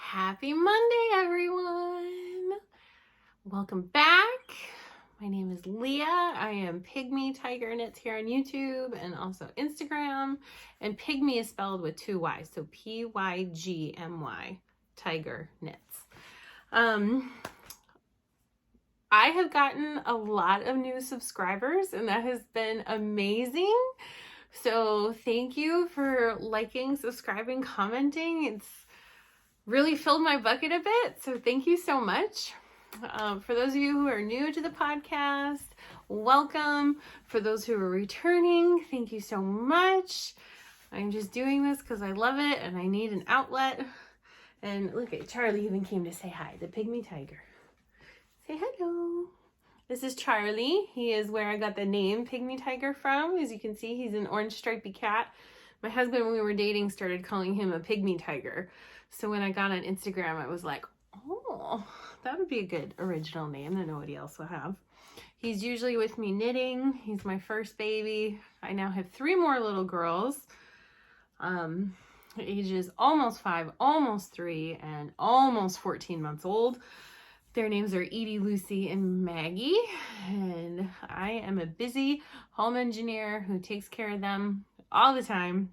Happy Monday, everyone. Welcome back. My name is Leah. I am Pygmy Tiger Knits here on YouTube and also Instagram. And Pygmy is spelled with two Y's, so Pygmy, Tiger Knits. I have gotten a lot of new subscribers and that has been amazing. So thank you for liking, subscribing, commenting. It's really filled my bucket a bit. So thank you so much. For those of you who are new to the podcast, welcome. For those who are returning, thank you so much. I'm just doing this because I love it and I need an outlet. And look at Charlie even came to say hi, the Pygmy Tiger. Say hello. This is Charlie. He is where I got the name Pygmy Tiger from. As you can see, he's an orange stripy cat. My husband, when we were dating, started calling him a Pygmy Tiger. So when I got on Instagram, I was like, oh, that would be a good original name that nobody else will have. He's usually with me knitting. He's my first baby. I now have 3 more little girls. Ages almost 5, almost 3, and almost 14 months old. Their names are Edie, Lucy, and Maggie. And I am a busy home engineer who takes care of them all the time.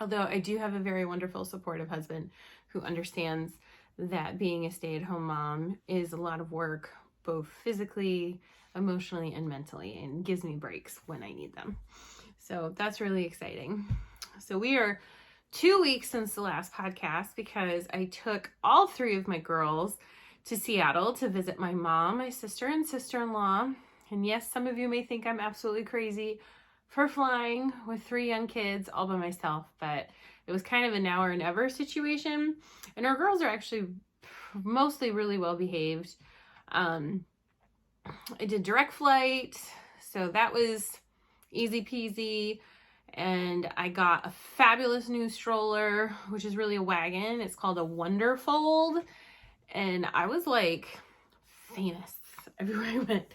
Although I do have a very wonderful, supportive husband who understands that being a stay-at-home mom is a lot of work, both physically, emotionally, and mentally, and gives me breaks when I need them. So that's really exciting. So we are 2 weeks since the last podcast because I took all 3 of my girls to Seattle to visit my mom, my sister, and sister-in-law. And yes, some of you may think I'm absolutely crazy for flying with 3 young kids all by myself, but it was kind of a now or never situation. And our girls are actually mostly really well behaved. I did direct flight, so that was easy peasy. And I got a fabulous new stroller, which is really a wagon. It's called a Wonderfold. And I was like famous everywhere I went.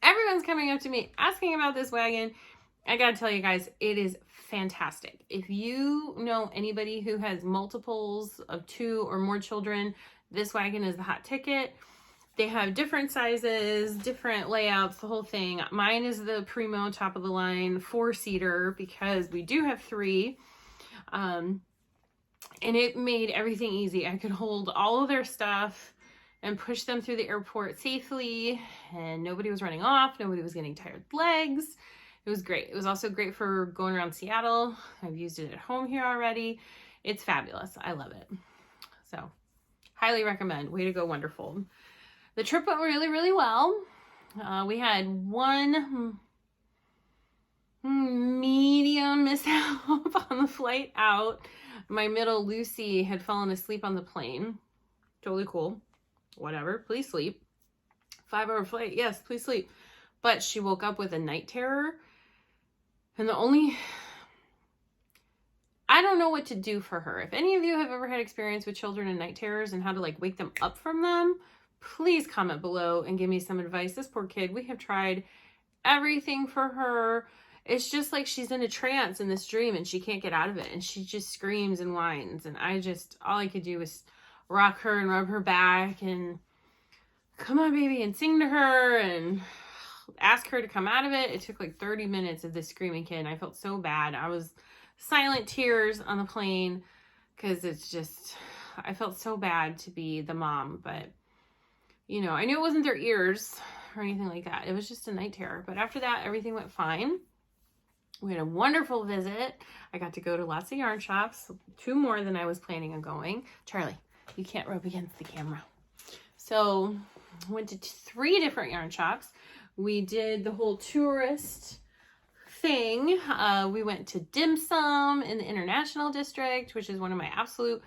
Everyone's coming up to me asking about this wagon. I gotta tell you guys, it is fantastic. If you know anybody who has multiples of 2 or more children, this wagon is the hot ticket. They have different sizes, different layouts, the whole thing. Mine is the primo top of the line 4-seater because we do have 3. And it made everything easy. I could hold all of their stuff and push them through the airport safely, and nobody was running off. Nobody was getting tired legs. It was great. It was also great for going around Seattle. I've used it at home here already. It's fabulous. I love it. So highly recommend. Way to go, Wonderful. The trip went really, really well. We had one medium mishap on the flight out. My middle, Lucy, had fallen asleep on the plane. Totally cool. Whatever. Please sleep. 5-hour flight. Yes, please sleep. But she woke up with a night terror. And I don't know what to do for her. If any of you have ever had experience with children and night terrors and how to like wake them up from them, please comment below and give me some advice. This poor kid, we have tried everything for her. It's just like she's in a trance in this dream and she can't get out of it. And she just screams and whines. And all I could do was rock her and rub her back and come on, baby, and sing to her and ask her to come out of it. It took like 30 minutes of this screaming kid. And I felt so bad. I was silent tears on the plane because I felt so bad to be the mom. But, you know, I knew it wasn't their ears or anything like that. It was just a night terror. But after that, everything went fine. We had a wonderful visit. I got to go to lots of yarn shops, 2 more than I was planning on going. Charlie, you can't rub against the camera. So went to 3 different yarn shops. We did the whole tourist thing. We went to Dim Sum in the International District, which is one of my absolute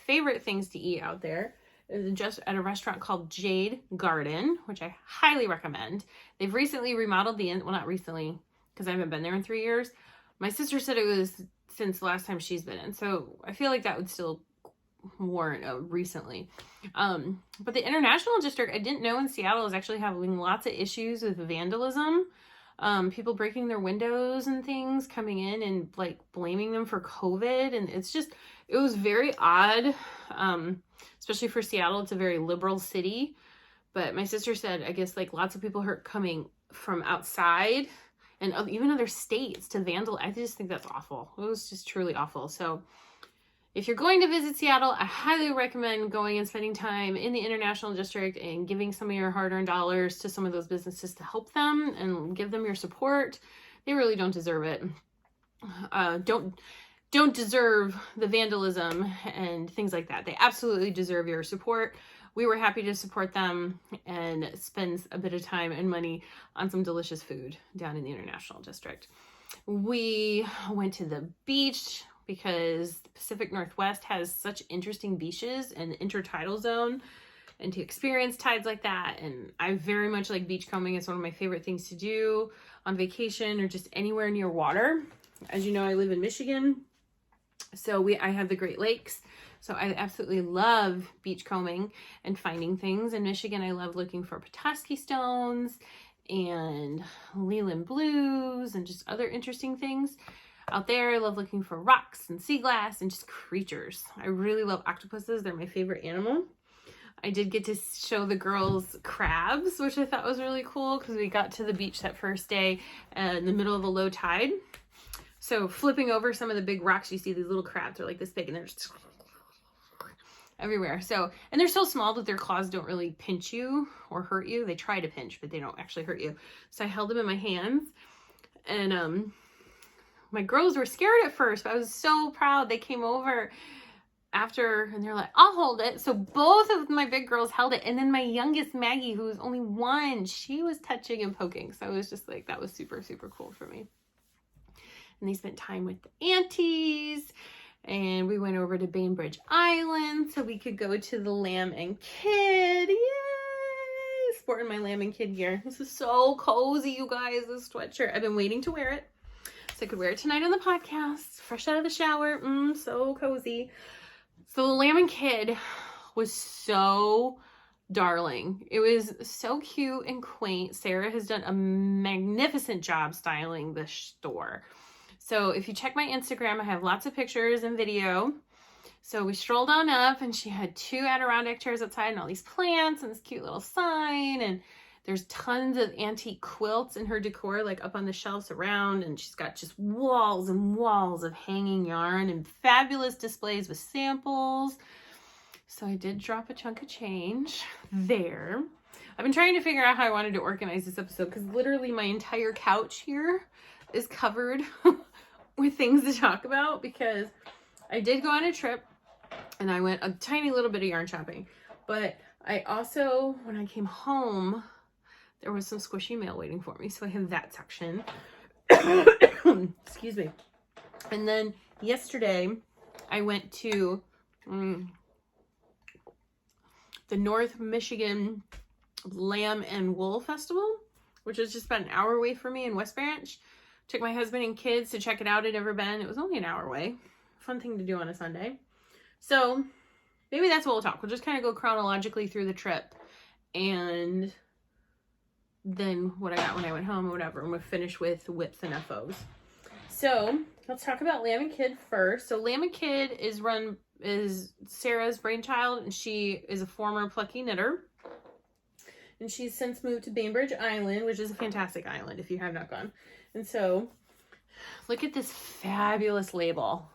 favorite things to eat out there. It was just at a restaurant called Jade Garden, which I highly recommend. They've recently remodeled well, not recently, because I haven't been there in 3 years. My sister said it was since the last time she's been in. So I feel like that would still warrant recently. But the International District, I didn't know in Seattle is actually having lots of issues with vandalism. people breaking their windows and things, coming in and like blaming them for COVID. And it was very odd, especially for Seattle. It's a very liberal city. But my sister said, I guess like lots of people are coming from outside and even other states to vandalize. I just think that's awful. It was just truly awful. So if you're going to visit Seattle, I highly recommend going and spending time in the International District and giving some of your hard-earned dollars to some of those businesses to help them and give them your support. They really don't deserve it. Don't deserve the vandalism and things like that. They absolutely deserve your support. We were happy to support them and spend a bit of time and money on some delicious food down in the International District. We went to the beach because the Pacific Northwest has such interesting beaches and intertidal zone, and to experience tides like that. And I very much like beach combing. It's one of my favorite things to do on vacation or just anywhere near water. As you know, I live in Michigan, so I have the Great Lakes. So I absolutely love beach combing and finding things. In Michigan, I love looking for Petoskey stones and Leland blues and just other interesting things. Out there, I love looking for rocks and sea glass and just creatures. I really love octopuses. They're my favorite animal. I did get to show the girls crabs, which I thought was really cool because we got to the beach that first day in the middle of a low tide. So flipping over some of the big rocks, you see these little crabs. They're like this big and they're just everywhere. So, and they're so small that their claws don't really pinch you or hurt you. They try to pinch, but they don't actually hurt you. So I held them in my hands, and my girls were scared at first, but I was so proud. They came over after and they're like, I'll hold it. So both of my big girls held it. And then my youngest Maggie, who was only 1, she was touching and poking. So I was just like, that was super, super cool for me. And they spent time with the aunties. And we went over to Bainbridge Island so we could go to the Lamb and Kid. Yay! Sporting my Lamb and Kid gear. This is so cozy, you guys, this sweatshirt. I've been waiting to wear it so I could wear it tonight on the podcast. Fresh out of the shower. So cozy. So the Lamb and Kid was so darling. It was so cute and quaint. Sarah has done a magnificent job styling this store. So if you check my Instagram, I have lots of pictures and video. So we strolled on up and she had 2 Adirondack chairs outside and all these plants and this cute little sign. And there's tons of antique quilts in her decor, like up on the shelves around. And she's got just walls and walls of hanging yarn and fabulous displays with samples. So I did drop a chunk of change there. I've been trying to figure out how I wanted to organize this episode because literally my entire couch here is covered with things to talk about because I did go on a trip and I went a tiny little bit of yarn shopping, but I also, when I came home, there was some squishy mail waiting for me. So I have that section. Excuse me. And then yesterday I went to the North Michigan Lamb and Wool Festival, which is just about an hour away from me in West Branch. Took my husband and kids to check it out. I'd never been. It was only an hour away. Fun thing to do on a Sunday. So maybe that's what we'll talk. We'll just kind of go chronologically through the trip and then what I got when I went home or whatever. And we'll finish with whips and FOs. So let's talk about Lamb and Kid first. So Lamb and Kid is Sarah's brainchild, and she is a former plucky knitter. And she's since moved to Bainbridge Island, which is a fantastic island if you have not gone. And so, look at this fabulous label.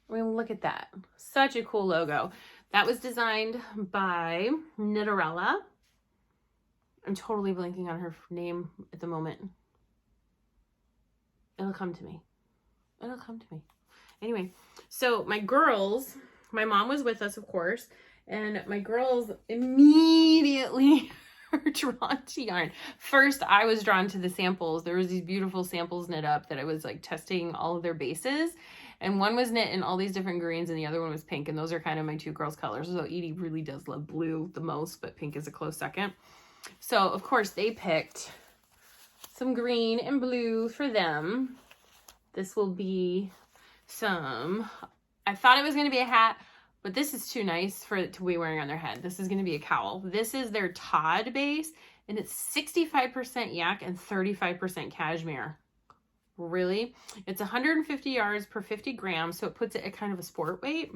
I mean, look at that. Such a cool logo. That was designed by Knitterella. I'm totally blanking on her name at the moment. It'll come to me. It'll come to me. Anyway, so my girls, my mom was with us, of course, and my girls immediately are drawn to yarn. First, I was drawn to the samples. There was these beautiful samples knit up that I was like testing all of their bases. And one was knit in all these different greens and the other one was pink. And those are kind of my 2 girls' colors. So Edie really does love blue the most, but pink is a close second. So, of course, they picked some green and blue for them. This will be I thought it was going to be a hat, but this is too nice for it to be wearing on their head. This is going to be a cowl. This is their Todd base, and it's 65% yak and 35% cashmere. Really? It's 150 yards per 50 grams, so it puts it at kind of a sport weight.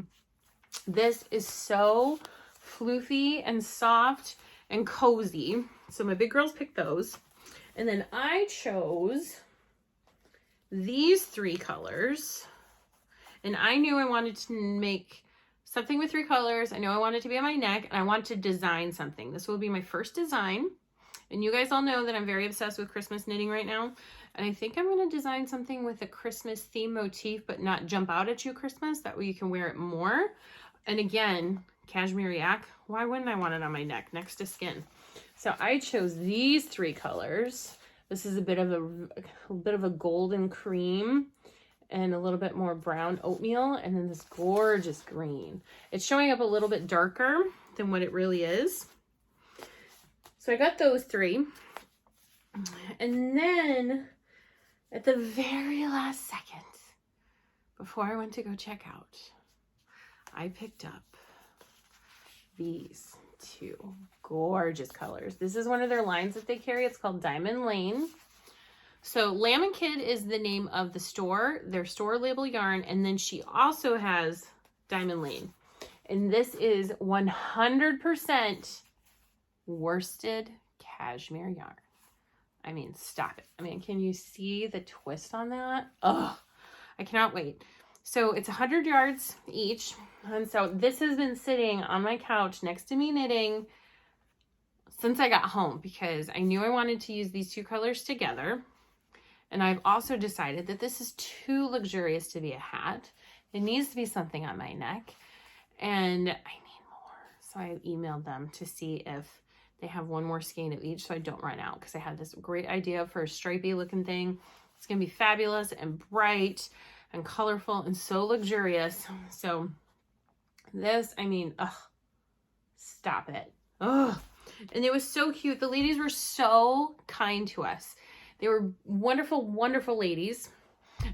This is so floofy and soft and cozy. So my big girls picked those. And then I chose these 3 colors. And I knew I wanted to make something with 3 colors. I know I wanted to be on my neck, and I wanted to design something. This will be my first design. And you guys all know that I'm very obsessed with Christmas knitting right now. And I think I'm going to design something with a Christmas theme motif, but not jump out at you Christmas. That way you can wear it more. And again, cashmere yak. Why wouldn't I want it on my neck next to skin? So I chose these 3 colors. This is a bit of a golden cream and a little bit more brown oatmeal, and then this gorgeous green. It's showing up a little bit darker than what it really is. So I got those 3. And then at the very last second, before I went to go check out, I picked up these 2 gorgeous colors. This is one of their lines that they carry. It's called Diamond Lane. So Lamb and Kid is the name of the store, their store label yarn, and then she also has Diamond Lane. And this is 100% worsted cashmere yarn. I mean, stop it. I mean, can you see the twist on that? Oh, I cannot wait. So it's 100 yards each. And so this has been sitting on my couch next to me knitting since I got home, because I knew I wanted to use these 2 colors together. And I've also decided that this is too luxurious to be a hat. It needs to be something on my neck, and I need more. So I emailed them to see if they have one more skein of each so I don't run out, because I had this great idea for a stripy looking thing. It's going to be fabulous and bright and colorful and so luxurious. So this, I mean, ugh, stop it. Ugh. And it was so cute. The ladies were so kind to us. They were wonderful, wonderful ladies.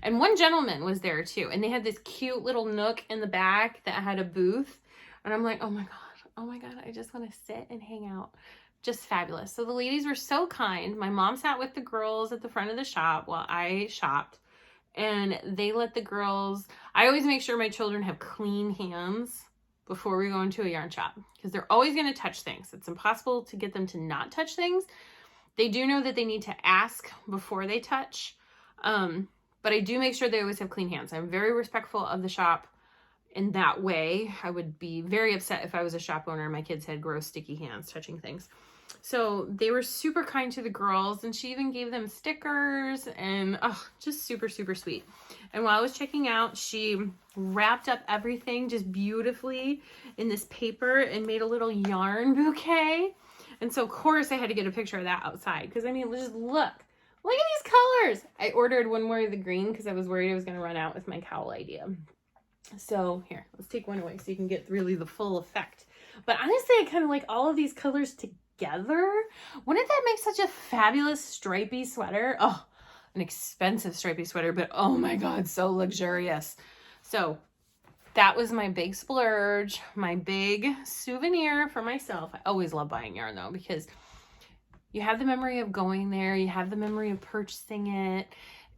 And one gentleman was there too. And they had this cute little nook in the back that had a booth. And I'm like, oh my God, I just want to sit and hang out. Just fabulous. So the ladies were so kind. My mom sat with the girls at the front of the shop while I shopped. And they let the girls, I always make sure my children have clean hands before we go into a yarn shop, because they're always going to touch things. It's impossible to get them to not touch things. They do know that they need to ask before they touch. But I do make sure they always have clean hands. I'm very respectful of the shop in that way. I would be very upset if I was a shop owner and my kids had gross, sticky hands touching things. So they were super kind to the girls, and she even gave them stickers, and just super, super sweet. And while I was checking out, she wrapped up everything just beautifully in this paper and made a little yarn bouquet. And so, of course, I had to get a picture of that outside, because, I mean, just look at these colors. I ordered one more of the green because I was worried I was going to run out with my cowl idea. So here, let's take one away so you can get really the full effect. But honestly, I kind of like all of these colors together. Wouldn't that make such a fabulous stripy sweater? Oh, an expensive stripy sweater, but oh my God, so luxurious. So that was my big splurge, my big souvenir for myself. I always love buying yarn though, because you have the memory of going there, you have the memory of purchasing it,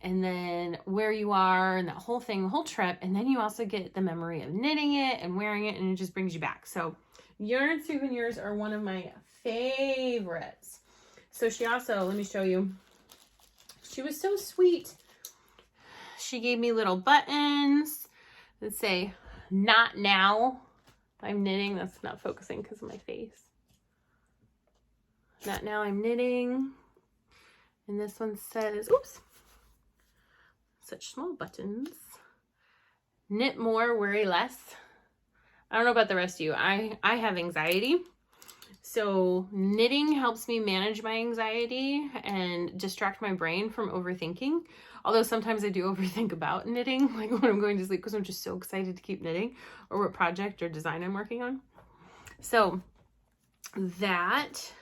and then where you are and that whole thing, the whole trip. And then you also get the memory of knitting it and wearing it, and it just brings you back. So yarn souvenirs are one of my favorites. So she also, let me show you, she was so sweet. She gave me little buttons that say, "Not now." I'm knitting. That's not focusing because of my face. Not now, I'm knitting. And this one says, oops, such small buttons. Knit more, worry less. I don't know about the rest of you. I have anxiety. So knitting helps me manage my anxiety and distract my brain from overthinking. Although sometimes I do overthink about knitting, like when I'm going to sleep, because I'm just so excited to keep knitting, or what project or design I'm working on. So that,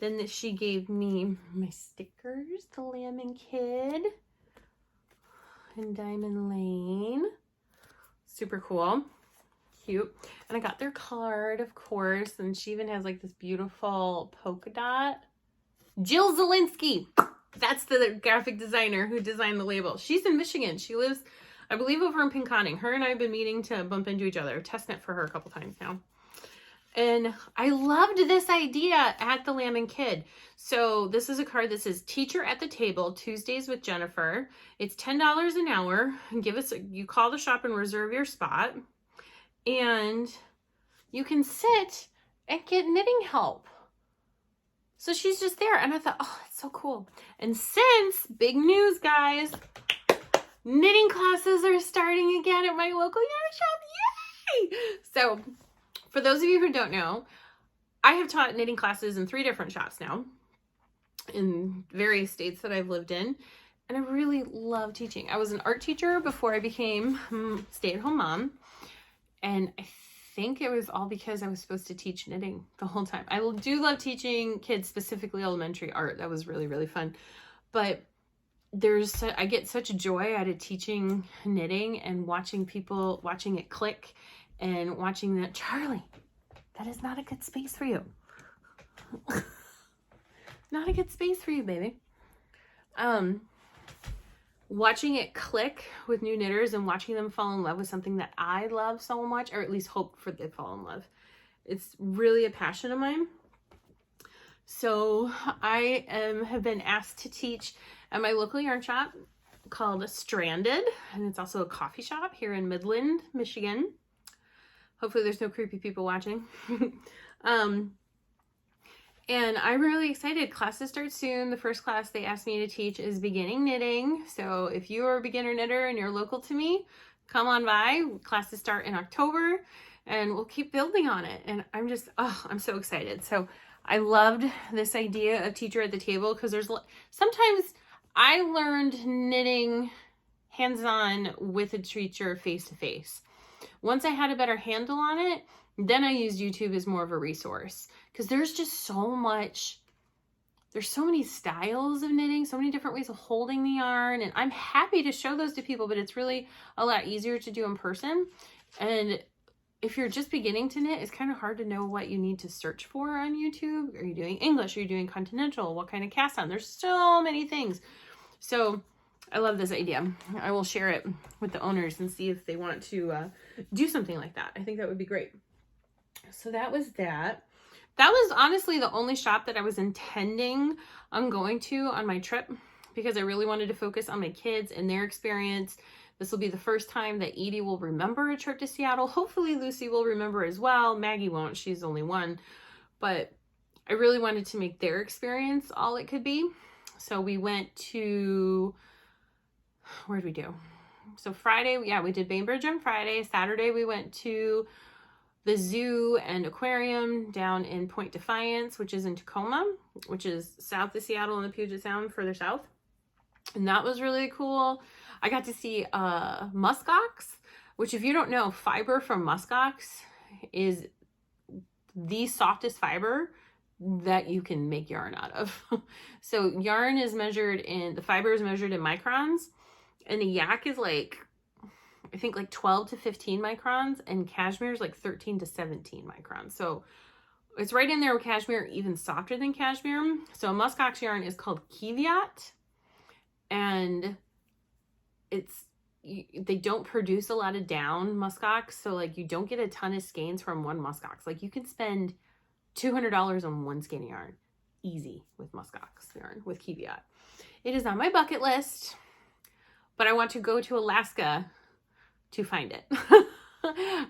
then she gave me my stickers, the Lamb and Kid and Diamond Lane. Super cool. Cute. And I got their card, of course, and she even has like this beautiful polka dot Jill Zielinski. That's the graphic designer who designed the label. She's in Michigan. She lives, I believe, over in Pinconning. Her and I have been meaning to bump into each other. Test knit for her a couple times now. And I loved this idea at the Lamb and Kid. So this is a card that says Teacher at the Table, Tuesdays with Jennifer. It's $10 an hour. You call the shop and reserve your spot. And you can sit and get knitting help. So she's just there. And I thought, oh, that's so cool. And since, big news, guys, knitting classes are starting again at my local yarn shop. Yay! So for those of you who don't know, I have taught knitting classes in 3 different shops now in various states that I've lived in. And I really love teaching. I was an art teacher before I became stay-at-home mom. And I think it was all because I was supposed to teach knitting the whole time. I do love teaching kids, specifically elementary art. That was really, really fun. But I get such joy out of teaching knitting and watching it click and watching that. Charlie, that is not a good space for you. Not a good space for you, baby. Watching it click with new knitters and watching them fall in love with something that I love so much, or at least hope for they fall in love. It's really a passion of mine. So I have been asked to teach at my local yarn shop called Stranded, and it's also a coffee shop here in Midland, Michigan. Hopefully there's no creepy people watching. And I'm really excited. Classes start soon. The first class they asked me to teach is beginning knitting. So if you are a beginner knitter and you're local to me, come on by. Classes start in October and we'll keep building on it. And I'm just, I'm so excited. So I loved this idea of teacher at the table because sometimes I learned knitting hands-on with a teacher face-to-face. Once I had a better handle on it, then I used YouTube as more of a resource because there's just there's so many styles of knitting, so many different ways of holding the yarn, and I'm happy to show those to people, but it's really a lot easier to do in person. And if you're just beginning to knit, it's kind of hard to know what you need to search for on YouTube. Are you doing English? Are you doing continental? What kind of cast on? There's so many things. So I love this idea. I will share it with the owners and see if they want to do something like that. I think that would be great. So that was that. That was honestly the only shop that I was intending on going to on my trip because I really wanted to focus on my kids and their experience. This will be the first time that Edie will remember a trip to Seattle. Hopefully Lucy will remember as well. Maggie won't. She's only 1. But I really wanted to make their experience all it could be. So we went to, where did we do? So Friday, yeah, we did Bainbridge on Friday. Saturday, we went to the zoo and aquarium down in Point Defiance, which is in Tacoma, which is south of Seattle in the Puget Sound, further south. And that was really cool. I got to see muskox, which if you don't know, fiber from muskox is the softest fiber that you can make yarn out of. So yarn is measured the fiber is measured in microns, and the yak is I think 12 to 15 microns, and cashmere is 13 to 17 microns. So it's right in there with cashmere, even softer than cashmere. So a muskox yarn is called Kiviat, and they don't produce a lot of down muskox. So you don't get a ton of skeins from one muskox. You can spend $200 on one skein of yarn easy with muskox yarn with Kiviat. It is on my bucket list, but I want to go to Alaska to find it.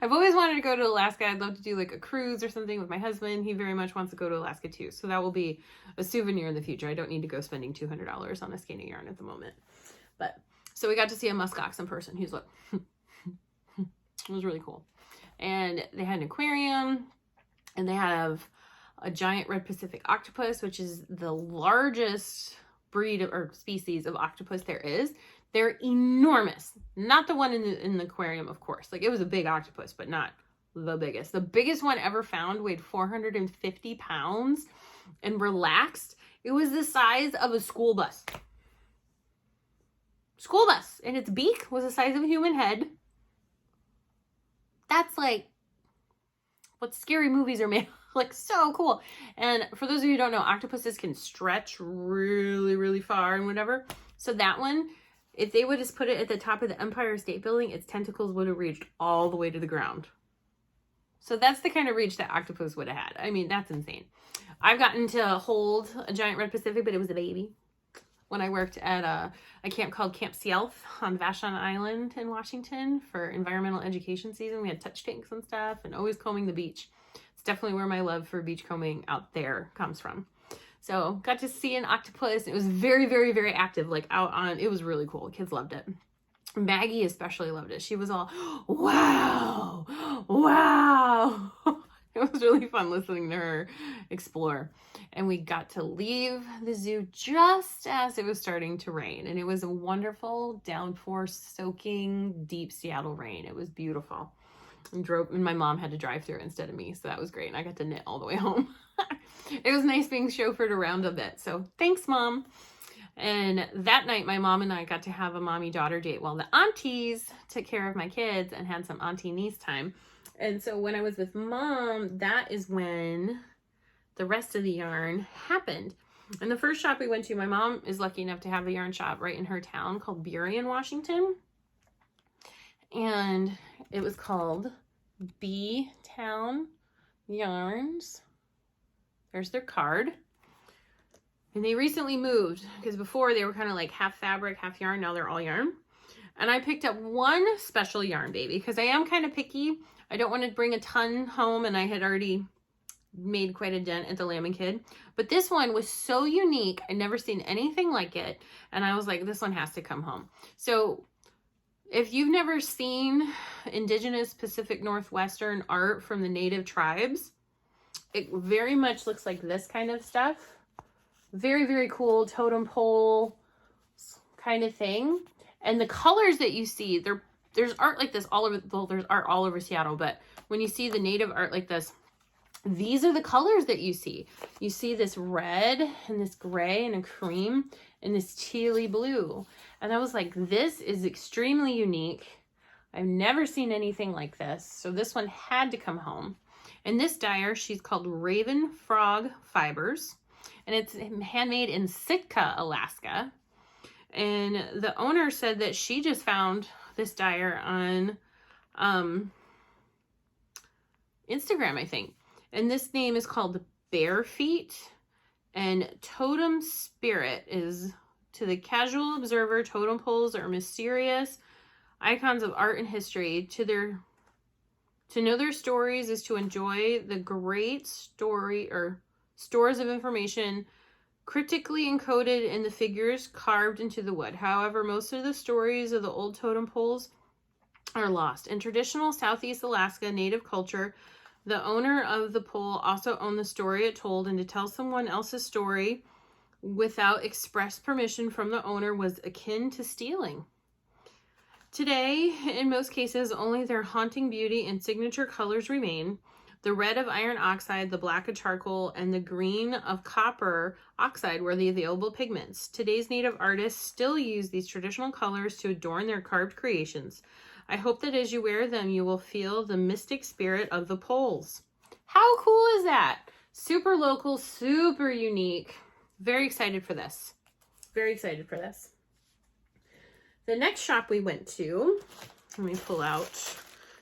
I've always wanted to go to Alaska. I'd love to do a cruise or something with my husband. He very much wants to go to Alaska too. So that will be a souvenir in the future. I don't need to go spending $200 on a skein of yarn at the moment. But so we got to see a muskox in person. He's it was really cool. And they had an aquarium, and they have a giant red Pacific octopus, which is the largest breed or species of octopus there is. They're enormous. Not the one in the aquarium, of course. It was a big octopus, but not the biggest. The biggest one ever found weighed 450 pounds and relaxed. It was the size of a school bus. School bus. And its beak was the size of a human head. That's what scary movies are made Like, so cool. And for those of you who don't know, octopuses can stretch really, really far and whatever. So that one, if they would just put it at the top of the Empire State Building, its tentacles would have reached all the way to the ground. So that's the kind of reach that octopus would have had. I mean, that's insane. I've gotten to hold a giant red Pacific, but it was a baby. When I worked at a camp called Camp Sealth on Vashon Island in Washington for environmental education season, we had touch tanks and stuff, and always combing the beach. It's definitely where my love for beach combing out there comes from. So got to see an octopus. It was very, very, very active, like out on, it was really cool. Kids loved it. Maggie especially loved it. She was all, wow, wow. It was really fun listening to her explore. And we got to leave the zoo just as it was starting to rain. And it was a wonderful downpour, soaking, deep Seattle rain. It was beautiful. And my mom had to drive through instead of me. So that was great. And I got to knit all the way home. It was nice being chauffeured around a bit. So thanks, Mom. And that night, my mom and I got to have a mommy-daughter date while the aunties took care of my kids and had some auntie-niece time. And so when I was with Mom, that is when the rest of the yarn happened. And the first shop we went to, my mom is lucky enough to have a yarn shop right in her town called Burien, Washington. And it was called BTown Yarns. There's their card. And they recently moved because before they were kind of like half fabric, half yarn. Now they're all yarn. And I picked up one special yarn baby because I am kind of picky. I don't want to bring a ton home, and I had already made quite a dent at the Lamb and Kid. But this one was so unique. I'd never seen anything like it. And I was like, this one has to come home. So if you've never seen indigenous Pacific Northwestern art from the native tribes, it very much looks like this kind of stuff. Very, very cool totem pole kind of thing. And the colors that you see, there's art like this all over, well, there's art all over Seattle, but when you see the native art like this, these are the colors that you see. You see this red and this gray and a cream and this tealy blue. And I was like, this is extremely unique. I've never seen anything like this. So this one had to come home. And this dyer, she's called Raven Frog Fibers. And it's handmade in Sitka, Alaska. And the owner said that she just found this dyer on Instagram, I think. And this name is called Bare Feet. And Totem Spirit is, to the casual observer, totem poles are mysterious icons of art and history. To know their stories is to enjoy the great story or stores of information critically encoded in the figures carved into the wood. However, most of the stories of the old totem poles are lost. In traditional Southeast Alaska native culture, the owner of the pole also owned the story it told, and to tell someone else's story without express permission from the owner was akin to stealing. Today, in most cases, only their haunting beauty and signature colors remain. The red of iron oxide, the black of charcoal, and the green of copper oxide were the available pigments. Today's native artists still use these traditional colors to adorn their carved creations. I hope that as you wear them, you will feel the mystic spirit of the poles. How cool is that? Super local, super unique. Very excited for this. Very excited for this. The next shop we went to, let me pull out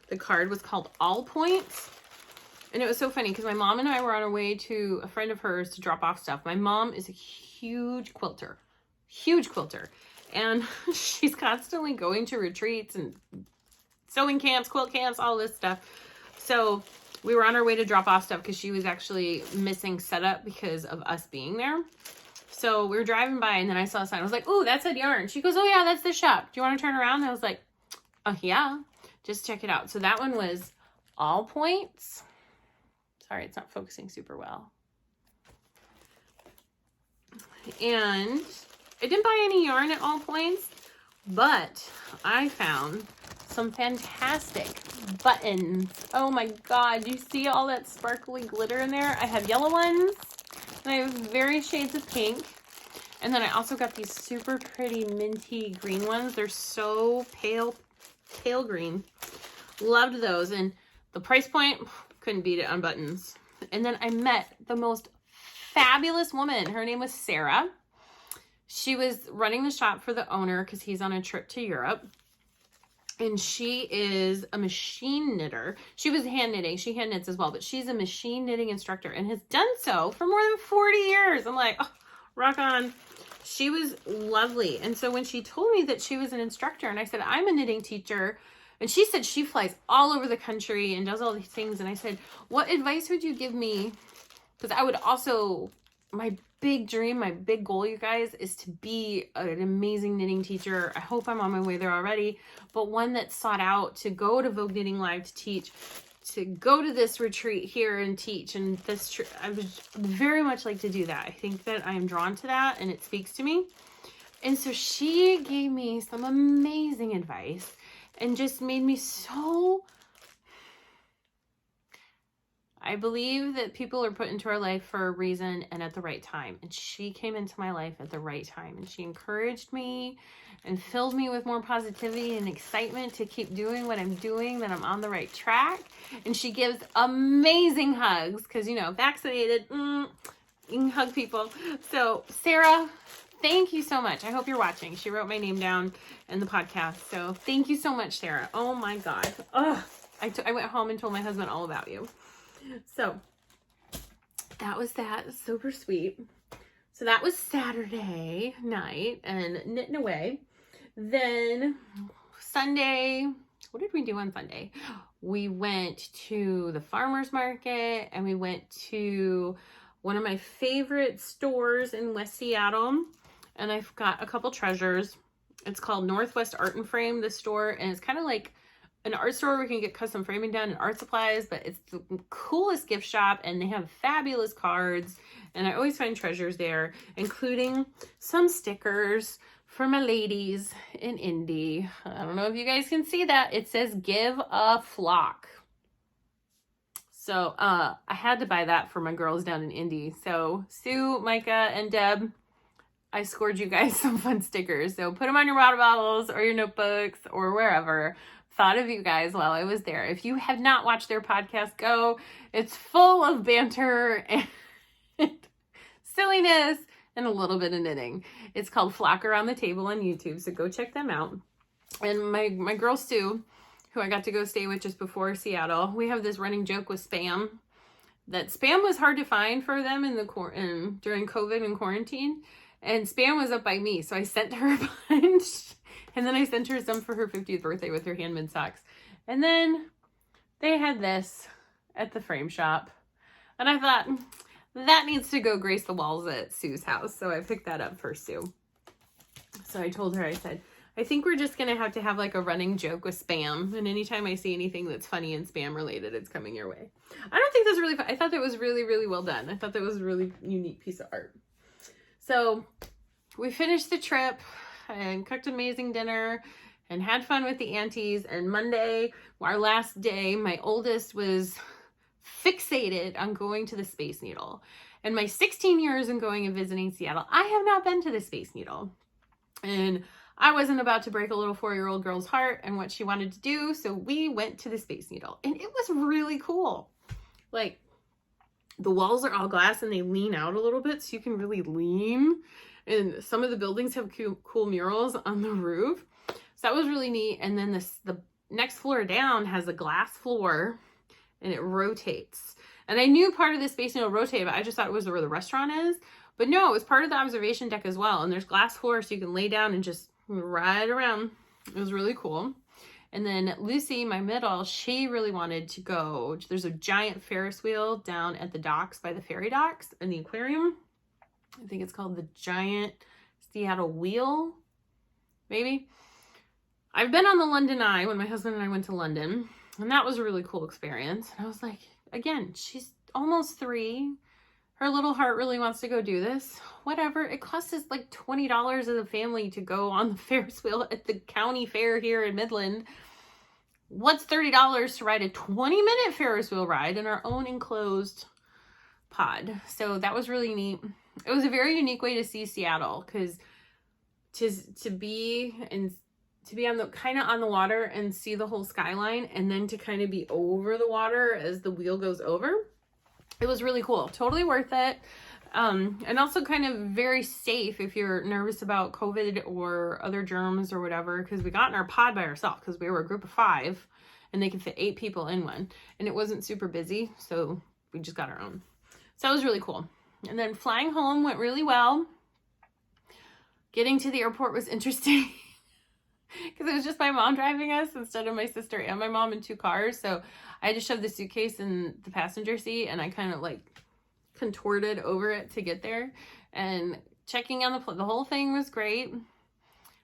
the card, was called All Points. And it was so funny because my mom and I were on our way to a friend of hers to drop off stuff. My mom is a huge quilter. And she's constantly going to retreats and sewing camps, quilt camps, all this stuff. So we were on our way to drop off stuff because she was actually missing setup because of us being there. So we were driving by and then I saw a sign. I was like, "Ooh, that's a yarn." She goes, "Oh yeah, that's the shop. Do you want to turn around?" And I was like, "Oh yeah, just check it out." So that one was All Points. Sorry, it's not focusing super well. And I didn't buy any yarn at All Points, but I found some fantastic buttons. Oh my God, you see all that sparkly glitter in there? I have yellow ones, and I have various shades of pink. And then I also got these super pretty minty green ones. They're so pale green. Loved those. And the price point, couldn't beat it on buttons. And then I met the most fabulous woman. Her name was Sarah. She was running the shop for the owner because he's on a trip to Europe. And she is a machine knitter. She was hand knitting. She hand knits as well, but she's a machine knitting instructor and has done so for more than 40 years. I'm like, oh, rock on. She was lovely. And so when she told me that she was an instructor and I said, I'm a knitting teacher. And she said she flies all over the country and does all these things. And I said, what advice would you give me? Because I would also, my big dream, my big goal, you guys, is to be an amazing knitting teacher. I hope I'm on my way there already, but one that sought out to go to Vogue Knitting Live to teach, to go to this retreat here and teach. And this, I would very much like to do that. I think that I am drawn to that and it speaks to me. And so she gave me some amazing advice and just made me so... I believe that people are put into our life for a reason and at the right time. And she came into my life at the right time. And she encouraged me and filled me with more positivity and excitement to keep doing what I'm doing, that I'm on the right track. And she gives amazing hugs because, you know, vaccinated, you can hug people. So Sarah, thank you so much. I hope you're watching. She wrote my name down in the podcast. So thank you so much, Sarah. Oh my God. Ugh. I went home and told my husband all about you. So that was that. Super sweet. So that was Saturday night and knitting away. Then Sunday, what did we do on Sunday? We went to the farmer's market and we went to one of my favorite stores in West Seattle. And I've got a couple treasures. It's called Northwest Art and Frame, the store. And it's kind of like an art store where we can get custom framing done and art supplies, but it's the coolest gift shop and they have fabulous cards. And I always find treasures there, including some stickers for my ladies in Indy. I don't know if you guys can see that. It says give a flock. So I had to buy that for my girls down in Indy. So Sue, Micah, and Deb, I scored you guys some fun stickers. So put them on your water bottles or your notebooks or wherever. Thought of you guys while I was there. If you have not watched their podcast, go. It's full of banter and silliness and a little bit of knitting. It's called Flock Around the Table on YouTube, so go check them out. And my girl Sue, who I got to go stay with just before Seattle, we have this running joke with Spam, that Spam was hard to find for them during COVID and quarantine, and Spam was up by me, so I sent her a bunch. And then I sent her some for her 50th birthday with her handmade socks. And then they had this at the frame shop. And I thought, that needs to go grace the walls at Sue's house. So I picked that up for Sue. So I told her, I said, I think we're just going to have like a running joke with Spam. And anytime I see anything that's funny and Spam related, it's coming your way. I don't think that's really fun. I thought that was really, really well done. I thought that was a really unique piece of art. So we finished the trip and cooked amazing dinner and had fun with the aunties. And Monday, our last day, my oldest was fixated on going to the Space Needle. And my 16 years in going and visiting Seattle, I have not been to the Space Needle. And I wasn't about to break a little 4-year-old girl's heart and what she wanted to do. So we went to the Space Needle and it was really cool. Like, the walls are all glass and they lean out a little bit so you can really lean. And some of the buildings have cool murals on the roof. So that was really neat. And then the next floor down has a glass floor and it rotates. And I knew part of the Space Needle rotated, but I just thought it was where the restaurant is. But no, it was part of the observation deck as well. And there's glass floor so you can lay down and just ride around. It was really cool. And then Lucy, my middle, she really wanted to go. There's a giant Ferris wheel down at the docks by the ferry docks in the aquarium. I think it's called the Giant Seattle Wheel, maybe. I've been on the London Eye when my husband and I went to London, and that was a really cool experience. And I was like, again, she's almost 3. Her little heart really wants to go do this. Whatever. It costs us like $20 as a family to go on the Ferris wheel at the county fair here in Midland. What's $30 to ride a 20-minute Ferris wheel ride in our own enclosed pod? So that was really neat. It was a very unique way to see Seattle, because to be on the kind of on the water and see the whole skyline, and then to kind of be over the water as the wheel goes over. it was really cool. Totally worth it. And also kind of very safe if you're nervous about COVID or other germs or whatever, because we got in our pod by ourselves because we were a group of 5 and they could fit 8 people in one, and it wasn't super busy, so we just got our own. So it was really cool. And then flying home went really well. Getting to the airport was interesting because it was just my mom driving us instead of my sister and my mom in 2 cars. So I had to shove the suitcase in the passenger seat, and I kind of like contorted over it to get there. And checking on the whole thing was great.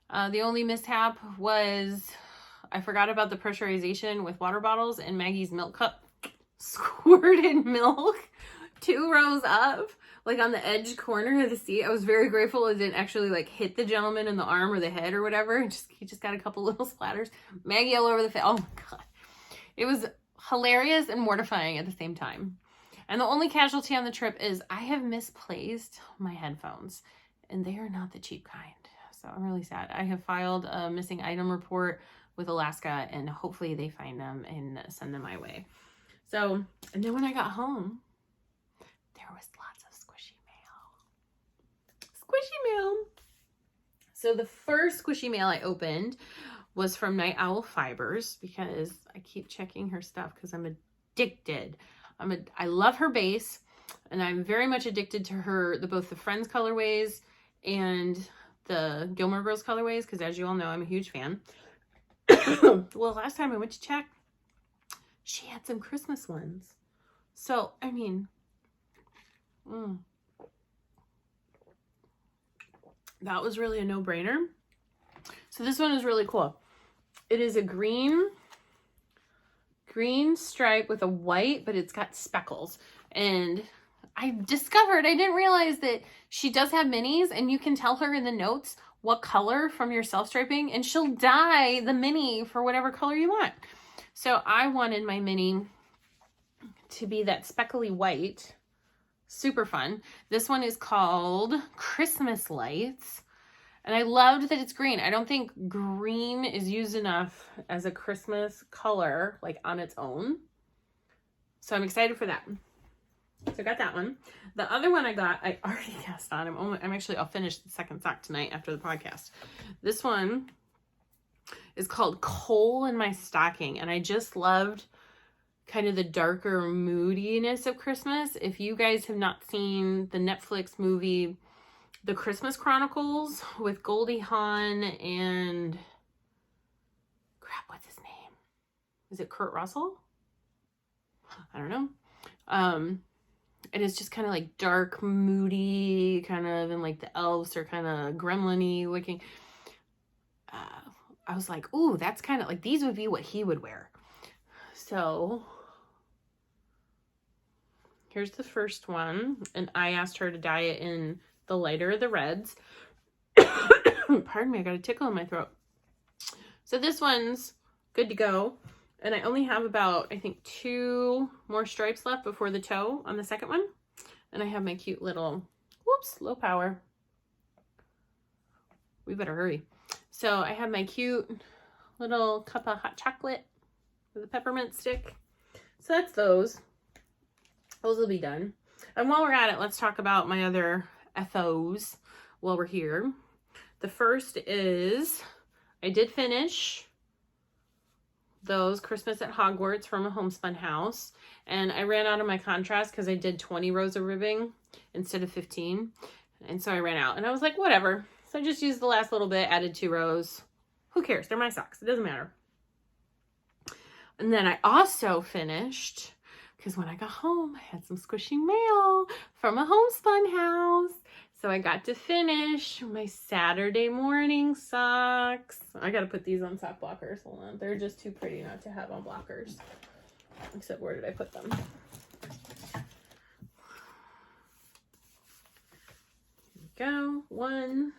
The only mishap was I forgot about the pressurization with water bottles, and Maggie's milk cup squirted milk 2 rows up, like on the edge corner of the seat. I was very grateful it didn't actually like hit the gentleman in the arm or the head or whatever. He just got a couple little splatters. Maggie all over the face. Oh my God. It was hilarious and mortifying at the same time. And the only casualty on the trip is I have misplaced my headphones, and they are not the cheap kind. So I'm really sad. I have filed a missing item report with Alaska, and hopefully they find them and send them my way. So, and then when I got home, there was lots of squishy mail. Squishy mail. So the first squishy mail I opened was from Night Owl Fibers, because I keep checking her stuff because I'm addicted. I love her base, and I'm very much addicted to her, both the Friends colorways and the Gilmore Girls colorways, because as you all know, I'm a huge fan. Well, last time I went to check, she had some Christmas ones. So, I mean, that was really a no-brainer. So this one is really cool. It is a green stripe with a white, but it's got speckles. And I discovered, I didn't realize that she does have minis, and you can tell her in the notes what color from your self-striping, and she'll dye the mini for whatever color you want. So I wanted my mini to be that speckly white. Super fun. This one is called Christmas Lights. And I loved that it's green. I don't think green is used enough as a Christmas color, like on its own. So I'm excited for that. So I got that one. The other one I got, I already cast on. I'll finish the second sock tonight after the podcast. This one is called Coal in My Stocking. And I just loved kind of the darker moodiness of Christmas. If you guys have not seen the Netflix movie The Christmas Chronicles with Goldie Hawn and what's his name? Is it Kurt Russell? I don't know. It is just kind of like dark, moody, kind of, and like the elves are kind of gremlin-y looking. I was like, ooh, that's kind of like, these would be what he would wear. So here's the first one, and I asked her to dye it in the lighter of the reds. Pardon me, I got a tickle in my throat. So this one's good to go. And I only have about, I think, 2 more stripes left before the toe on the second one. And I have my cute little, whoops, low power. We better hurry. So I have my cute little cup of hot chocolate with a peppermint stick. So that's those. Those will be done. And while we're at it, let's talk about my other FOs while we're here. The first is, I did finish those Christmas at Hogwarts from a homespun house, and I ran out of my contrast because I did 20 rows of ribbing instead of 15, and so I ran out, and I was like, whatever. So I just used the last little bit, added 2 rows. Who cares? They're my socks. It doesn't matter. And then I also finished, because when I got home, I had some squishy mail from a homespun house. So I got to finish my Saturday morning socks. I got to put these on sock blockers. Hold on. They're just too pretty not to have on blockers. Except where did I put them? Here we go. One.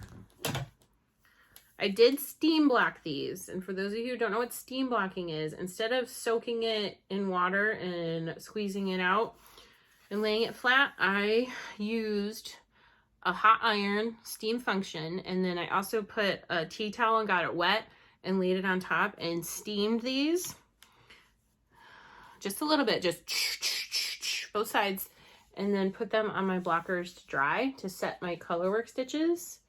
I did steam block these. And for those of you who don't know what steam blocking is, instead of soaking it in water and squeezing it out and laying it flat, I used a hot iron steam function, and then I also put a tea towel and got it wet and laid it on top and steamed these just a little bit, just both sides, and then put them on my blockers to dry to set my colorwork stitches.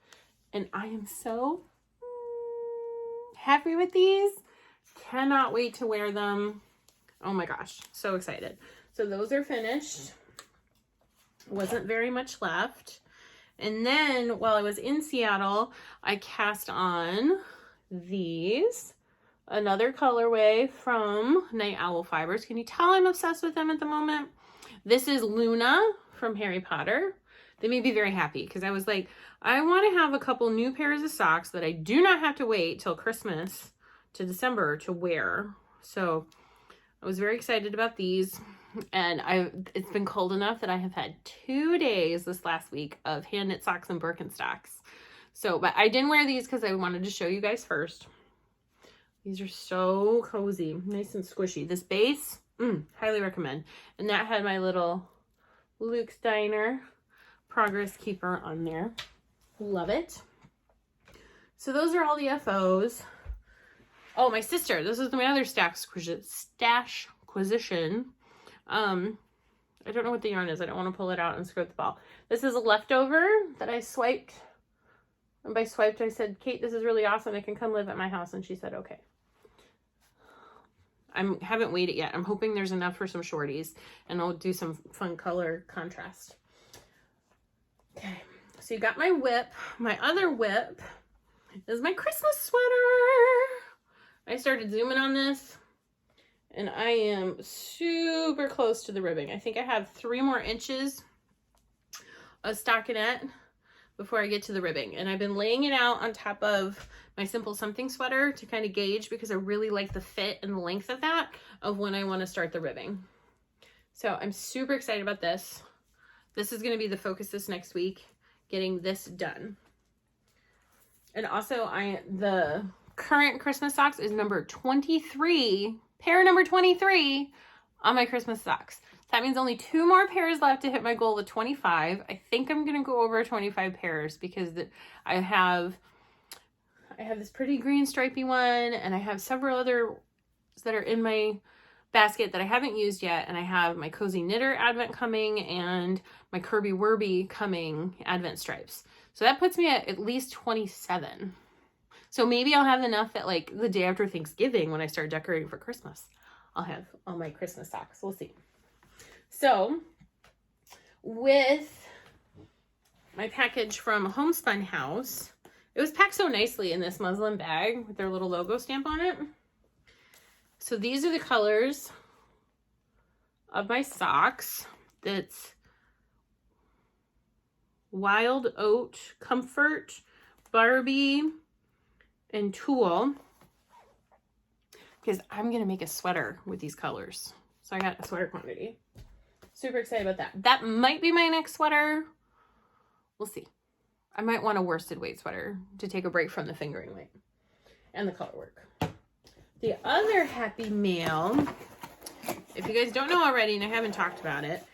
And I am so happy with these. Cannot wait to wear them. Oh my gosh, so excited. So those are finished. Wasn't very much left. And then while I was in Seattle, I cast on these. Another colorway from Night Owl Fibers. Can you tell I'm obsessed with them at the moment? This is Luna from Harry Potter. They made me very happy because I was like, I want to have a couple new pairs of socks that I do not have to wait till Christmas to December to wear. So I was very excited about these. And it's been cold enough that I have had 2 days this last week of hand knit socks and Birkenstocks. So, but I didn't wear these because I wanted to show you guys first. These are so cozy, nice and squishy. This base, highly recommend. And that had my little Luke Steiner Progress Keeper on there. Love it. So those are all the FOs. Oh, my sister, this is my other stash acquisition. I don't know what the yarn is. I don't want to pull it out and screw up the ball. This is a leftover that I swiped. And by swiped, I said, Kate, this is really awesome. It can come live at my house. And she said, okay. I haven't weighed it yet. I'm hoping there's enough for some shorties, and I'll do some fun color contrast. Okay, so you got my whip. My other whip is my Christmas sweater. I started zooming on this, and I am super close to the ribbing. I think I have 3 more inches of stockinette before I get to the ribbing. And I've been laying it out on top of my Simple Something sweater to kind of gauge, because I really like the fit and the length of that, of when I want to start the ribbing. So I'm super excited about this. This is going to be the focus this next week, getting this done. And also the current Christmas socks is number 23, pair number 23 on my Christmas socks. That means only 2 more pairs left to hit my goal of 25. I think I'm going to go over 25 pairs because I have this pretty green stripy one, and I have several others that are in my basket that I haven't used yet. And I have my Cozy Knitter Advent coming and my Kirby Werby coming Advent stripes. So that puts me at least 27. So maybe I'll have enough that like the day after Thanksgiving, when I start decorating for Christmas, I'll have all my Christmas socks. We'll see. So with my package from Homespun House, it was packed so nicely in this muslin bag with their little logo stamp on it. So these are the colors of my socks. That's Wild Oat, Comfort, Barbie, and Tulle. Because I'm going to make a sweater with these colors. So I got a sweater quantity. Super excited about that. That might be my next sweater. We'll see. I might want a worsted weight sweater to take a break from the fingering weight and the color work. The other happy mail, if you guys don't know already and I haven't talked about it,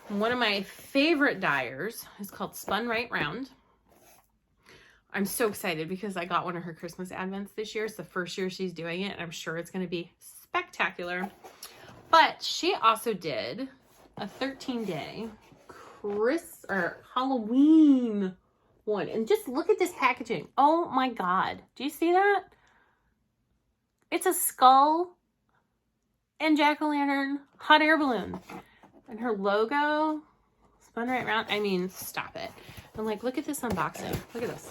one of my favorite dyers is called Spun Right Round. I'm so excited because I got one of her Christmas advents this year. It's the first year she's doing it, and I'm sure it's going to be spectacular. But she also did a 13-day Halloween one. And just look at this packaging. Oh my God. Do you see that? It's a skull and jack-o'-lantern hot air balloon. And her logo spun right around. I mean, stop it. And like, look at this unboxing. Look at this.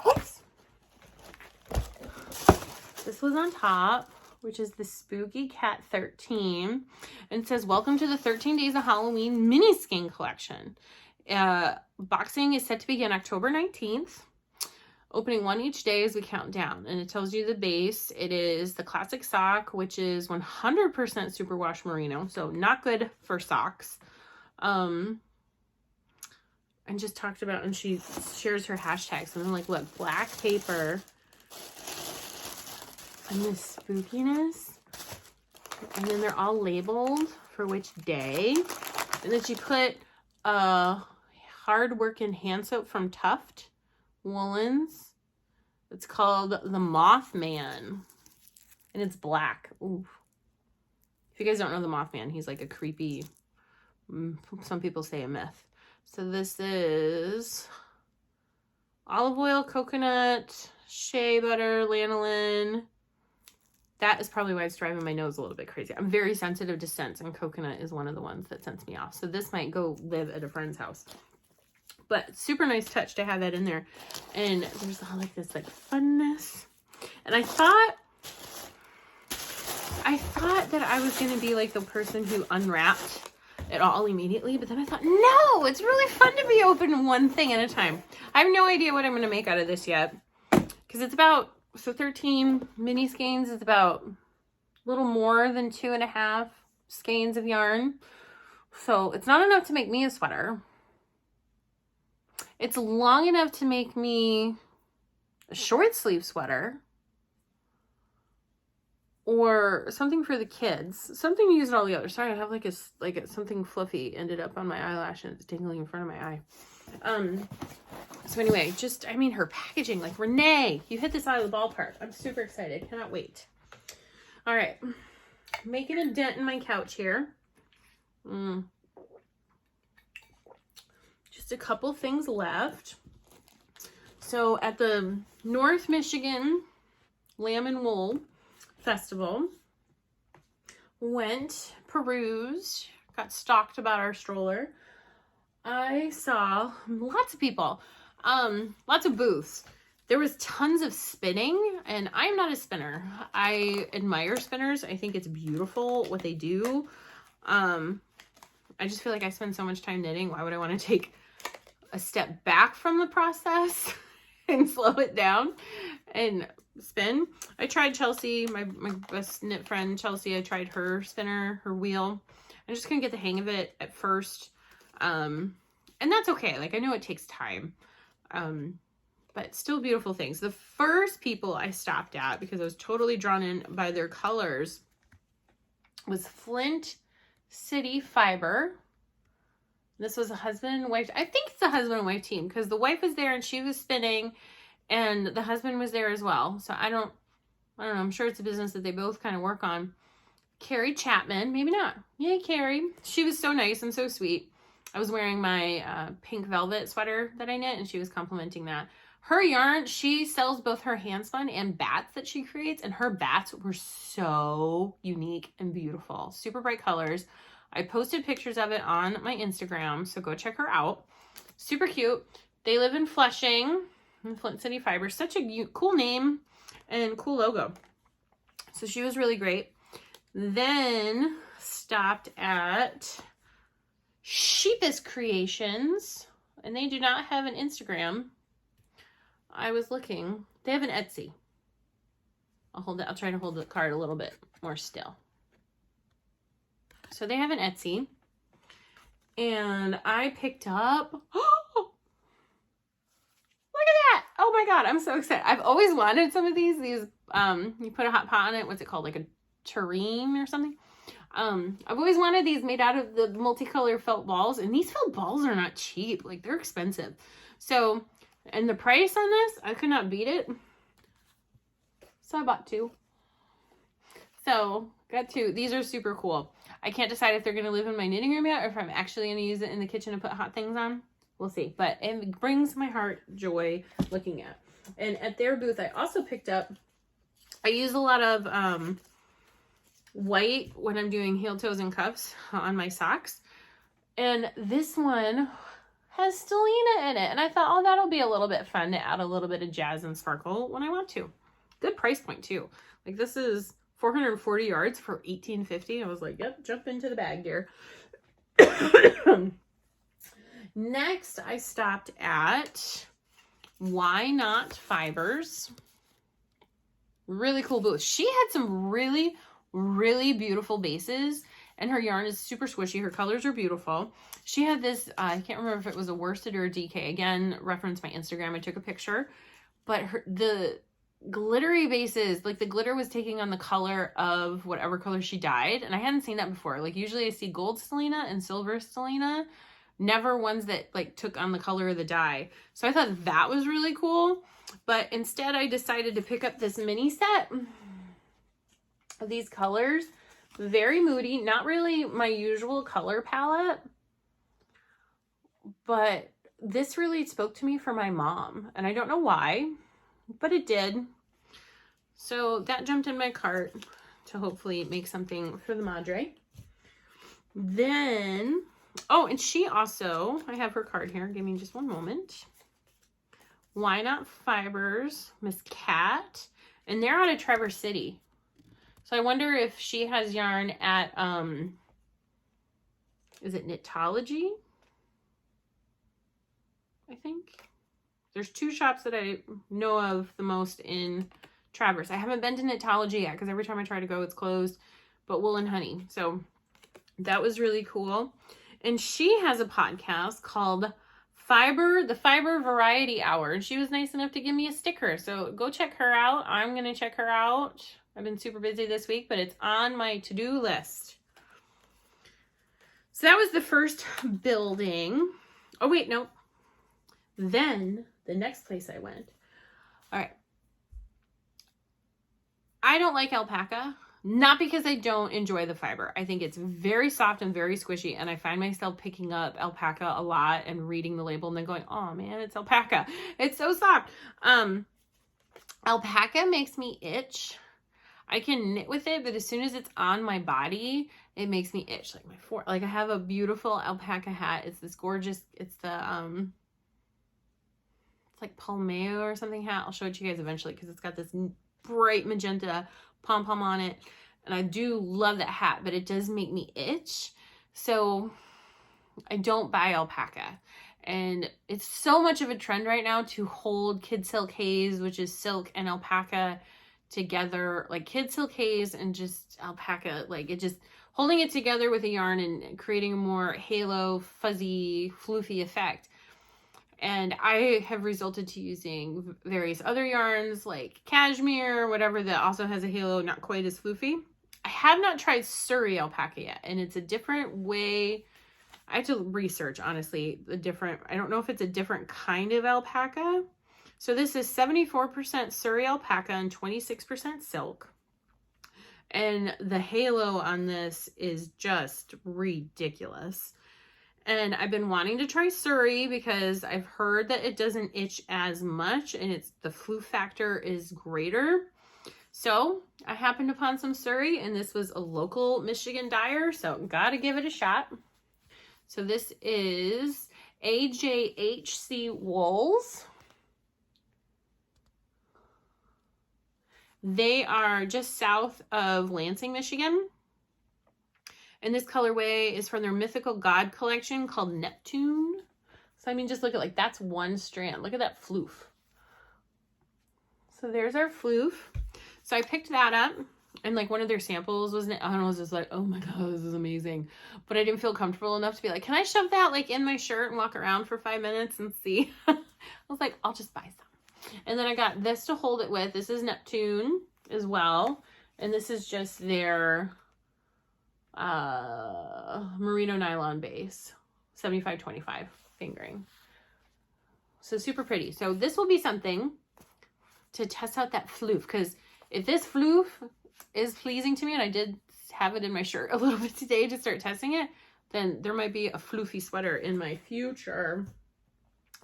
Oops. This was on top, which is the Spooky Cat 13. And it says, welcome to the 13 Days of Halloween mini skein collection. Boxing is set to begin October 19th. Opening 1 each day as we count down. And it tells you the base. It is the classic sock, which is 100% superwash merino. So not good for socks. And just talked about, and she shares her hashtags. And I'm like, look, black paper. And this spookiness. And then they're all labeled for which day. And then she put hard work and hand soap from Tuft Woolens. It's called the Mothman. And it's black. Ooh. If you guys don't know the Mothman, he's like a creepy Some people say a myth. So this is olive oil, coconut, shea butter, lanolin. That is probably why it's driving my nose a little bit crazy. I'm very sensitive to scents, and coconut is one of the ones that scents me off. So this might go live at a friend's house. But super nice touch to have that in there. And there's all like this like funness. And I thought that I was going to be like the person who unwrapped it all immediately. But then I thought, no, it's really fun to be open one thing at a time. I have no idea what I'm going to make out of this yet. Because it's about, so 13 mini skeins is about a little more than 2.5 skeins of yarn. So it's not enough to make me a sweater. It's long enough to make me a short sleeve sweater or something for the kids. Something to use it all together. Sorry, I have like something fluffy ended up on my eyelash and it's dangling in front of my eye. So anyway, I mean, her packaging, like Renee, you hit this out of the ballpark. I'm super excited. Cannot wait. All right. Making a dent in my couch here. Just a couple things left. So at the North Michigan Lamb and Wool Festival, perused, got stalked about our stroller. I saw lots of people, lots of booths. There was tons of spinning, and I'm not a spinner. I admire spinners. I think it's beautiful what they do. I just feel like I spend so much time knitting. Why would I want to take a step back from the process and slow it down and spin? I tried Chelsea, my best knit friend Chelsea. I tried her spinner, her wheel. I just couldn't get the hang of it at first. And that's okay. Like, I know it takes time. But still beautiful things. The first people I stopped at, because I was totally drawn in by their colors, was Flint City Fiber. This was a husband and wife. I think it's a husband and wife team, because the wife was there and she was spinning and the husband was there as well. So I don't know. I'm sure it's a business that they both kind of work on. Carrie Chapman, maybe not. Yay, Carrie. She was so nice and so sweet. I was wearing my pink velvet sweater that I knit, and she was complimenting that. Her yarn, she sells both her hand spun and bats that she creates, and her bats were so unique and beautiful. Super bright colors. I posted pictures of it on my Instagram, so go check her out. Super cute. They live in Flushing, in Flint City Fiber. Such a cool name and cool logo. So she was really great. Then stopped at Sheepus Creations, and they do not have an Instagram. I was looking. They have an Etsy. I'll try to hold the card a little bit more still. So they have an Etsy, and I picked up, look at that. Oh my God, I'm so excited. I've always wanted some of these, you put a hot pot on it. What's it called? Like a tureen or something. I've always wanted these made out of the multicolored felt balls, and these felt balls are not cheap. Like, they're expensive. So, and the price on this, I could not beat it. So I bought 2. So got 2. These are super cool. I can't decide if they're going to live in my knitting room yet, or if I'm actually going to use it in the kitchen to put hot things on. We'll see. But it brings my heart joy looking at. And at their booth, I also picked up, I use a lot of white when I'm doing heel, toes, and cuffs on my socks. And this one has stellina in it. And I thought, oh, that'll be a little bit fun to add a little bit of jazz and sparkle when I want to. Good price point too. Like, this is 440 yards for $18.50. I was like, yep, jump into the bag, dear. Next, I stopped at Why Not Fibers. Really cool booth. She had some really, really beautiful bases, and her yarn is super squishy. Her colors are beautiful. She had this, I can't remember if it was a worsted or a DK. Again, reference my Instagram. I took a picture. But the glittery bases, like the glitter was taking on the color of whatever color she dyed. And I hadn't seen that before. Like, usually I see gold stellina and silver stellina, never ones that like took on the color of the dye. So I thought that was really cool. But instead I decided to pick up this mini set of these colors. Very moody, not really my usual color palette. but this really spoke to me for my mom, and I don't know why, but it did. So that jumped in my cart to hopefully make something for the madre. Then, oh, and she also, I have her card here. Give me just one moment. Why Not Fibers, Miss Cat, and they're out of Traverse City. So I wonder if she has yarn at, is it Knitology? I think. There's 2 shops that I know of the most in Traverse. I haven't been to Knitology yet because every time I try to go, it's closed. But Wool and Honey. So that was really cool. And she has a podcast called The Fiber Variety Hour. And she was nice enough to give me a sticker. So go check her out. I'm going to check her out. I've been super busy this week, but it's on my to-do list. So that was the first building. Oh, wait, no. Then the next place I went. All right. I don't like alpaca. Not because I don't enjoy the fiber. I think it's very soft and very squishy, and I find myself picking up alpaca a lot and reading the label and then going, oh man, it's alpaca. It's so soft. Alpaca makes me itch. I can knit with it, but as soon as it's on my body, it makes me itch. Like I have a beautiful alpaca hat. It's this gorgeous, it's the, it's like Palmeo or something hat. I'll show it to you guys eventually because it's got this bright magenta pom-pom on it. And I do love that hat, but it does make me itch. So I don't buy alpaca. And it's so much of a trend right now to hold kid silk haze, which is silk and alpaca together, like kid silk haze and just alpaca, like it just holding it together with a yarn and creating a more halo, fuzzy, floofy effect. And I have resulted to using various other yarns like cashmere, whatever, that also has a halo, not quite as floofy. I have not tried Surrey alpaca yet, and it's a different way. I have to research, honestly, I don't know if it's a different kind of alpaca. So this is 74% Surrey alpaca and 26% silk. And the halo on this is just ridiculous. And I've been wanting to try Surrey because I've heard that it doesn't itch as much and the floof factor is greater. So I happened upon some Surrey, and this was a local Michigan dyer, so gotta give it a shot. So this is AJHC Wools. They are just south of Lansing, Michigan. And this colorway is from their Mythical God collection called Neptune. So, I mean, just look at, like, that's one strand. Look at that floof. So there's our floof. So I picked that up, and like one of their samples wasn't, I don't know, I was just like, oh my God, this is amazing. But I didn't feel comfortable enough to be like, can I shove that like in my shirt and walk around for 5 minutes and see? I was like, I'll just buy some. And then I got this to hold it with. This is Neptune as well. And this is just their merino nylon base, 75-25 fingering. So super pretty. So this will be something to test out that floof, because if this floof is pleasing to me, and I did have it in my shirt a little bit today to start testing it, then there might be a floofy sweater in my future.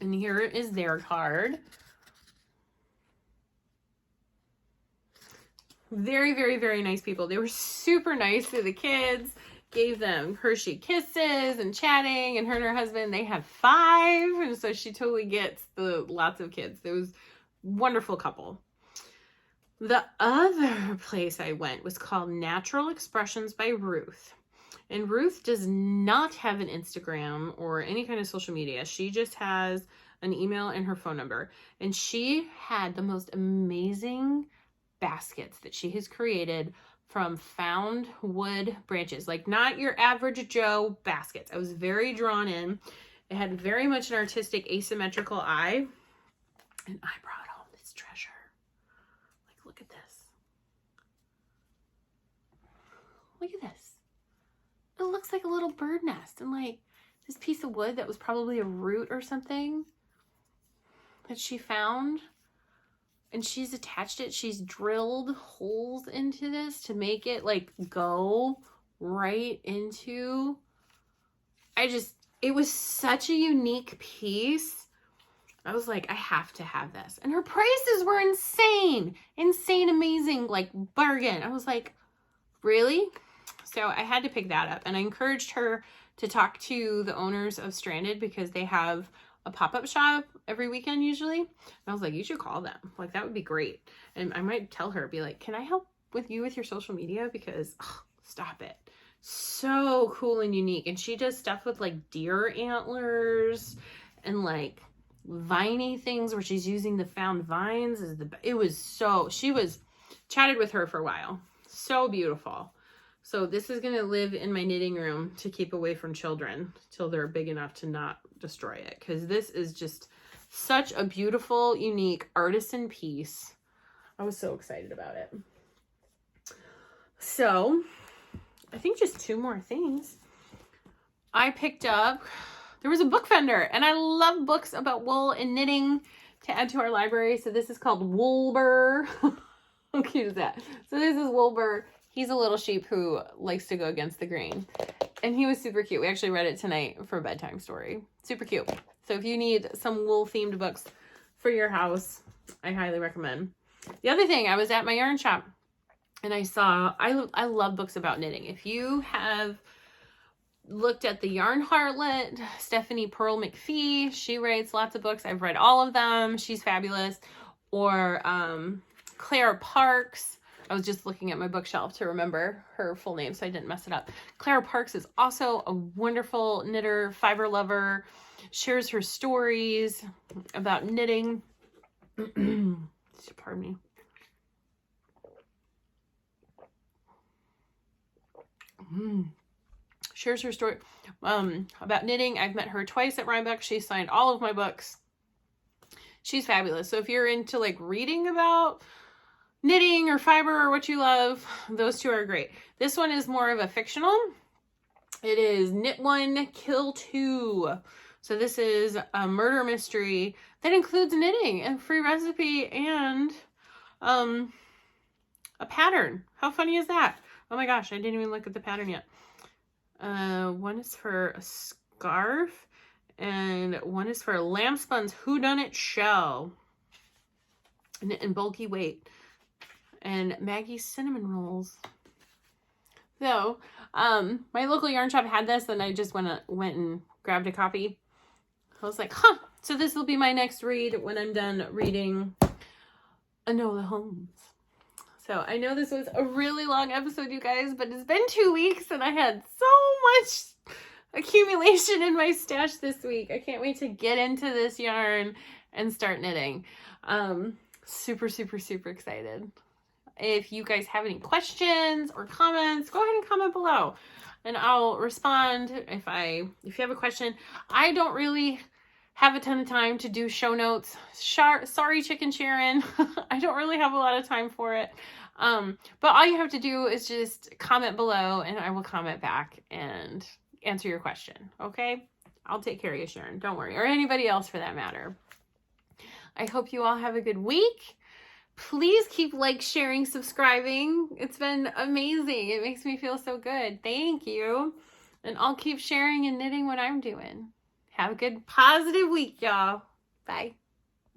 And here is their card. Very, very, very nice people. They were super nice to the kids, gave them Hershey kisses and chatting, and her and her husband, they have 5, and so she totally gets the lots of kids. It was a wonderful couple. The other place I went was called Natural Expressions by Ruth. And Ruth does not have an Instagram or any kind of social media. She just has an email and her phone number. And she had the most amazing baskets that she has created from found wood branches. Like not your average Joe baskets. I was very drawn in. It had very much an artistic asymmetrical eye. And I brought home this treasure. Like, look at this. Look at this. It looks like a little bird nest, and like this piece of wood that was probably a root or something that she found, and she's attached it. She's drilled holes into this to make it like go right into, it was such a unique piece. I was like, I have to have this. And her prices were insane, amazing, like bargain. I was like, really? So I had to pick that up, and I encouraged her to talk to the owners of Stranded because they have a pop-up shop every weekend usually. And I was like, you should call them. Like, that would be great. And I might tell her, be like, can I help with you with your social media? Because stop it. So cool and unique. And she does stuff with like deer antlers and like viney things where she's using the found vines. She was chatted with her for a while. So beautiful. So this is going to live in my knitting room to keep away from children till they're big enough to not destroy it. Because this is just such a beautiful, unique artisan piece. I was so excited about it. So I think just 2 more things. I picked up, there was a book vendor, and I love books about wool and knitting to add to our library. So this is called Woolbur. How cute is that? So this is Woolbur. He's a little sheep who likes to go against the grain. And he was super cute. We actually read it tonight for a bedtime story. Super cute. So if you need some wool themed books for your house, I highly recommend. The other thing, I was at my yarn shop and I saw, I love books about knitting. If you have looked at the Yarn Heartlet, Stephanie Pearl McPhee, she writes lots of books. I've read all of them. She's fabulous. Or Claire Parks. I was just looking at my bookshelf to remember her full name so I didn't mess it up. Claire Parks is also a wonderful knitter, fiber lover, shares her stories about knitting. Pardon me. Shares her story about knitting. I've met her twice at Rhinebeck. She signed all of my books. She's fabulous. So if you're into like reading about knitting or fiber or what you love, those 2 are great. This one is more of a fictional. It is Knit 1, Kill 2. So this is a murder mystery that includes knitting and free recipe and a pattern. How funny is that? Oh my gosh, I didn't even look at the pattern yet. One is for a scarf and one is for Lamb Spun's Whodunit Shell in bulky weight. And Maggie's cinnamon rolls. So, my local yarn shop had this, and I just went and grabbed a copy. I was like, so this will be my next read when I'm done reading Enola Holmes. So I know this was a really long episode, you guys, but it's been 2 weeks, and I had so much accumulation in my stash this week. I can't wait to get into this yarn and start knitting. Super, super, super excited. If you guys have any questions or comments, go ahead and comment below and I'll respond if you have a question. I don't really have a ton of time to do show notes. Sorry, Chicken Sharon. I don't really have a lot of time for it. But all you have to do is just comment below and I will comment back and answer your question. Okay? I'll take care of you, Sharon. Don't worry. Or anybody else for that matter. I hope you all have a good week. Please keep sharing, subscribing. It's been amazing. It makes me feel so good. Thank you. And I'll keep sharing and knitting what I'm doing. Have a good, positive week, y'all. Bye.